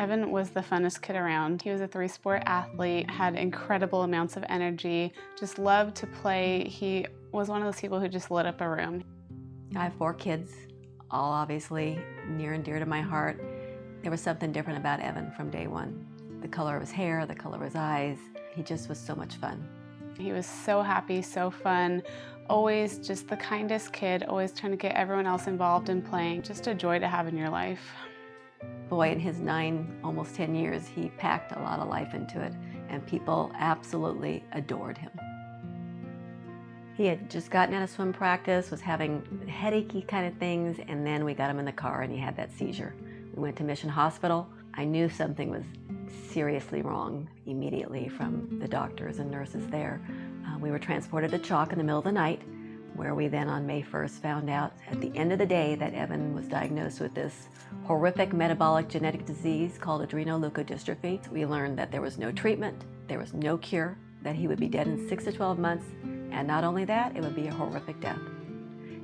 Evan was the funnest kid around. He was a three-sport athlete, had incredible amounts of energy, just loved to play. He was one of those people who just lit up a room. I have 4 kids, all obviously near and dear to my heart. There was something different about Evan from day one. The color of his hair, the color of his eyes, he just was so much fun. He was so happy, so fun, always just the kindest kid, always trying to get everyone else involved in playing. Just a joy to have in your life. Boy, in his 9, almost 10 years, he packed a lot of life into it, and people absolutely adored him. He had just gotten out of swim practice, was having headachy kind of things, and then we got him in the car and he had that seizure. We went to Mission Hospital. I knew something was seriously wrong immediately from the doctors and nurses there. We were transported to Chalk in the middle of the night, where we then on May 1st found out at the end of the day that Evan was diagnosed with this horrific metabolic genetic disease called adrenoleukodystrophy. We learned that there was no treatment, there was no cure, that he would be dead in 6 to 12 months, and not only that, it would be a horrific death.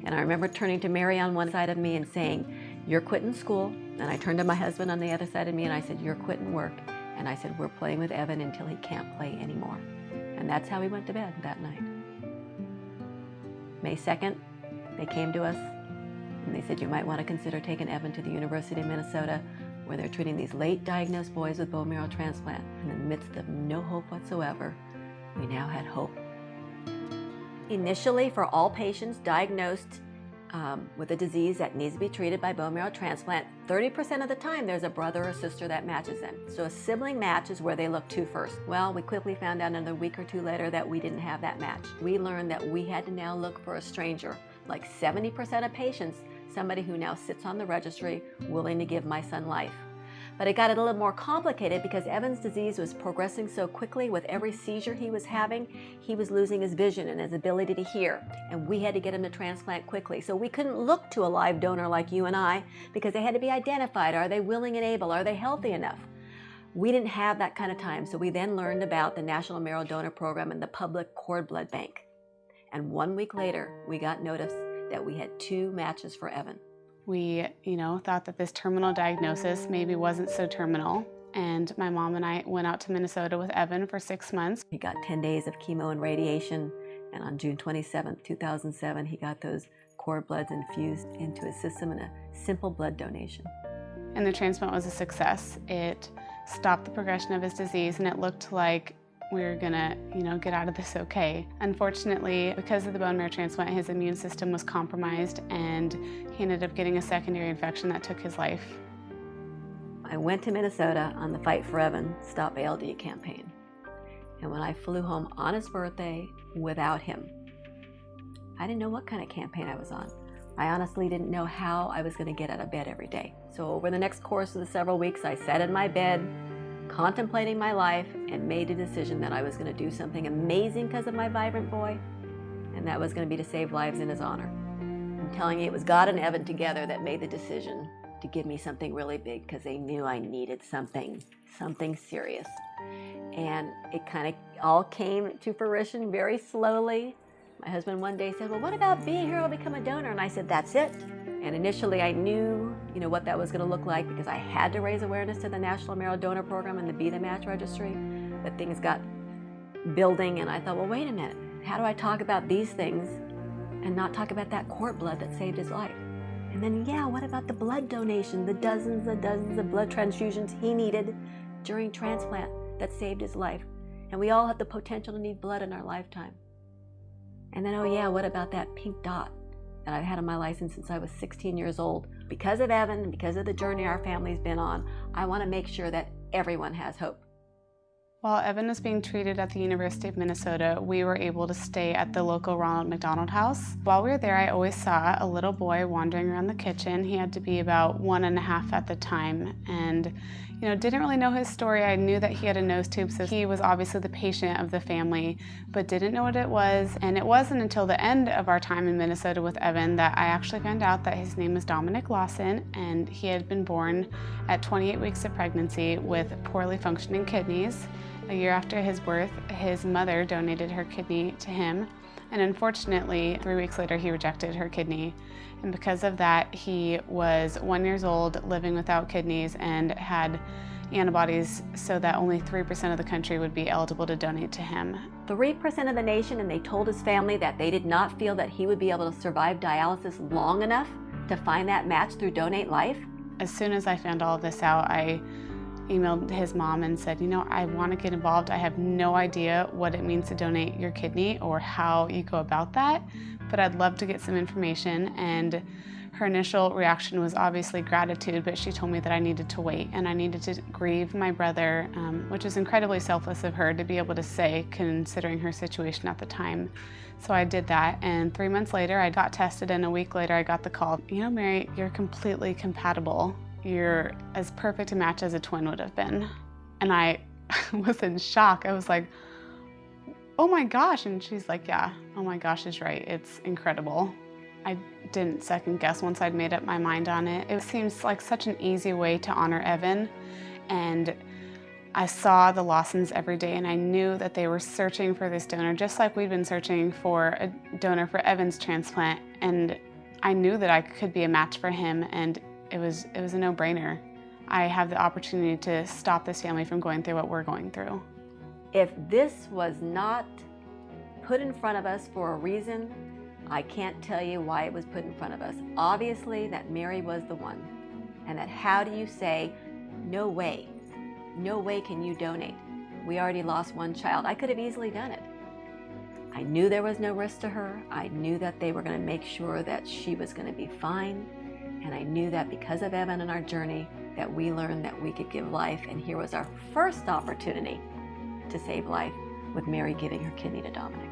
And I remember turning to Mary on one side of me and saying, "You're quitting school." And I turned to my husband on the other side of me and I said, "You're quitting work." And I said, "We're playing with Evan until he can't play anymore." And that's how we went to bed that night. May 2nd, they came to us and they said, "You might want to consider taking Evan to the University of Minnesota, where they're treating these late diagnosed boys with bone marrow transplant." In the midst of no hope whatsoever, we now had hope. Initially, for all patients diagnosed with a disease that needs to be treated by bone marrow transplant, 30% of the time there's a brother or sister that matches them. So a sibling match is where they look to first. Well, we quickly found out another week or 2 later that we didn't have that match. We learned that we had to now look for a stranger. Like 70% of patients, somebody who now sits on the registry willing to give my son life. But it got a little more complicated because Evan's disease was progressing so quickly. With every seizure he was having, he was losing his vision and his ability to hear. And we had to get him to transplant quickly. So we couldn't look to a live donor like you and I because they had to be identified. Are they willing and able? Are they healthy enough? We didn't have that kind of time. So we then learned about the National Marrow Donor Program and the public cord blood bank. And 1 week later, we got notice that we had 2 matches for Evan. We, thought that this terminal diagnosis maybe wasn't so terminal. And my mom and I went out to Minnesota with Evan for 6 months. He got 10 days of chemo and radiation. And on June 27, 2007, he got those cord bloods infused into his system in a simple blood donation. And the transplant was a success. It stopped the progression of his disease and it looked like we were gonna, get out of this okay. Unfortunately, because of the bone marrow transplant, his immune system was compromised and he ended up getting a secondary infection that took his life. I went to Minnesota on the Fight for Evan, Stop ALD campaign. And when I flew home on his birthday without him, I didn't know what kind of campaign I was on. I honestly didn't know how I was gonna get out of bed every day. So over the next course of the several weeks, I sat in my bed, contemplating my life, and made a decision that I was going to do something amazing because of my vibrant boy, and that was going to be to save lives in his honor. I'm telling you, it was God and Evan together that made the decision to give me something really big because they knew I needed something serious. And it kind of all came to fruition very slowly. My husband one day said, "Well, what about being here to become a donor?" And I said, "That's it." And initially I knew, what that was going to look like because I had to raise awareness to the National Marrow Donor Program and the Be the Match Registry. But things got building and I thought, well, wait a minute. How do I talk about these things and not talk about that cord blood that saved his life? And then, what about the blood donation, the dozens of blood transfusions he needed during transplant that saved his life? And we all have the potential to need blood in our lifetime. And then, what about that pink dot that I've had on my license since I was 16 years old? Because of Evan and because of the journey our family's been on, I want to make sure that everyone has hope. While Evan was being treated at the University of Minnesota, we were able to stay at the local Ronald McDonald House. While we were there, I always saw a little boy wandering around the kitchen. He had to be about 1.5 at the time, and didn't really know his story. I knew that he had a nose tube, so he was obviously the patient of the family, but didn't know what it was. And it wasn't until the end of our time in Minnesota with Evan that I actually found out that his name was Dominic Lawson, and he had been born at 28 weeks of pregnancy with poorly functioning kidneys. A year after his birth, his mother donated her kidney to him, and unfortunately, 3 weeks later, he rejected her kidney. And because of that, he was 1 year old, living without kidneys, and had antibodies so that only 3% of the country would be eligible to donate to him. 3% of the nation, and they told his family that they did not feel that he would be able to survive dialysis long enough to find that match through Donate Life? As soon as I found all of this out, I emailed his mom and said, I want to get involved. I have no idea what it means to donate your kidney or how you go about that, but I'd love to get some information. And her initial reaction was obviously gratitude, but she told me that I needed to wait and I needed to grieve my brother, which is incredibly selfless of her to be able to say, considering her situation at the time. So I did that, and 3 months later I got tested, and a week later I got the call, Mary, you're completely compatible. You're as perfect a match as a twin would have been. And I was in shock. I was like, oh my gosh. And she's like, yeah, oh my gosh is right. It's incredible. I didn't second guess once I'd made up my mind on it. It seems like such an easy way to honor Evan. And I saw the Lawsons every day, and I knew that they were searching for this donor, just like we'd been searching for a donor for Evan's transplant. And I knew that I could be a match for him, and it was a no-brainer. I have the opportunity to stop this family from going through what we're going through. If this was not put in front of us for a reason, I can't tell you why it was put in front of us. Obviously, that Mary was the one. And that how do you say, no way can you donate? We already lost one child. I could have easily done it. I knew there was no risk to her. I knew that they were going to make sure that she was going to be fine. And I knew that because of Evan and our journey, that we learned that we could give life. And here was our first opportunity to save life, with Mary giving her kidney to Dominic.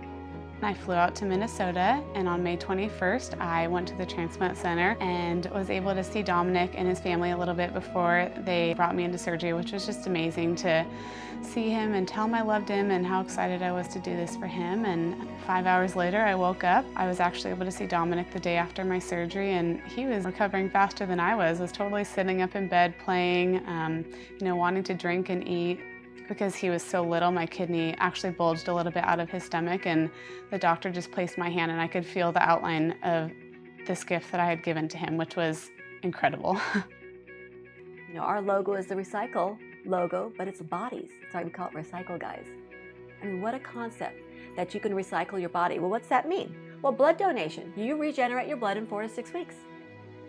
I flew out to Minnesota, and on May 21st, I went to the transplant center and was able to see Dominic and his family a little bit before they brought me into surgery, which was just amazing to see him and tell him I loved him and how excited I was to do this for him. And 5 hours later, I woke up. I was actually able to see Dominic the day after my surgery, and he was recovering faster than I was totally sitting up in bed playing, wanting to drink and eat. Because he was so little, my kidney actually bulged a little bit out of his stomach, and the doctor just placed my hand and I could feel the outline of this gift that I had given to him, which was incredible. Our logo is the recycle logo, but it's bodies. That's why we call it Recycle Guys. I mean, what a concept that you can recycle your body. Well, what's that mean? Well, blood donation. You regenerate your blood in 4 to 6 weeks.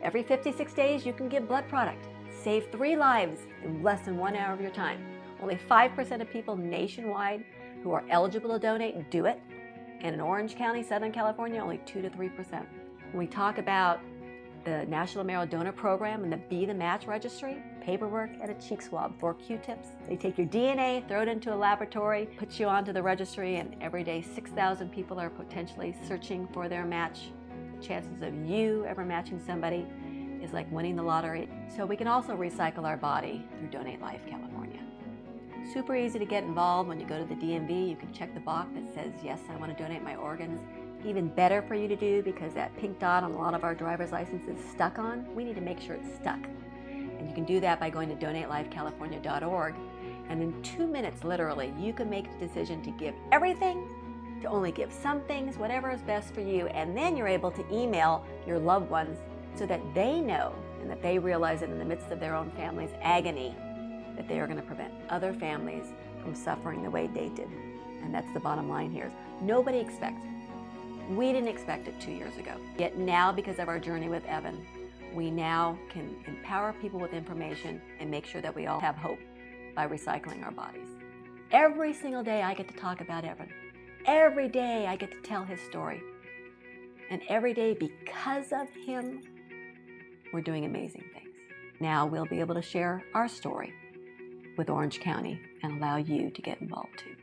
Every 56 days, you can give blood product. Save 3 lives in less than 1 hour of your time. Only 5% of people nationwide who are eligible to donate do it. And in Orange County, Southern California, only 2 to 3%. When we talk about the National Marrow Donor Program and the Be the Match registry, paperwork and a cheek swab, 4 Q-tips. They take your DNA, throw it into a laboratory, put you onto the registry, and every day 6,000 people are potentially searching for their match. The chances of you ever matching somebody is like winning the lottery. So we can also recycle our body through Donate Life California. Super easy to get involved. When you go to the DMV, you can check the box that says, yes, I want to donate my organs. Even better for you to do, because that pink dot on a lot of our driver's licenses is stuck on. We need to make sure it's stuck. And you can do that by going to donatelifecalifornia.org. And in 2 minutes, literally, you can make the decision to give everything, to only give some things, whatever is best for you. And then you're able to email your loved ones so that they know and that they realize that in the midst of their own family's agony, that they are going to prevent other families from suffering the way they did. And that's the bottom line here. Nobody expects it. We didn't expect it 2 years ago. Yet now, because of our journey with Evan, we now can empower people with information and make sure that we all have hope by recycling our bodies. Every single day I get to talk about Evan. Every day I get to tell his story. And every day, because of him, we're doing amazing things. Now we'll be able to share our story with Orange County and allow you to get involved too.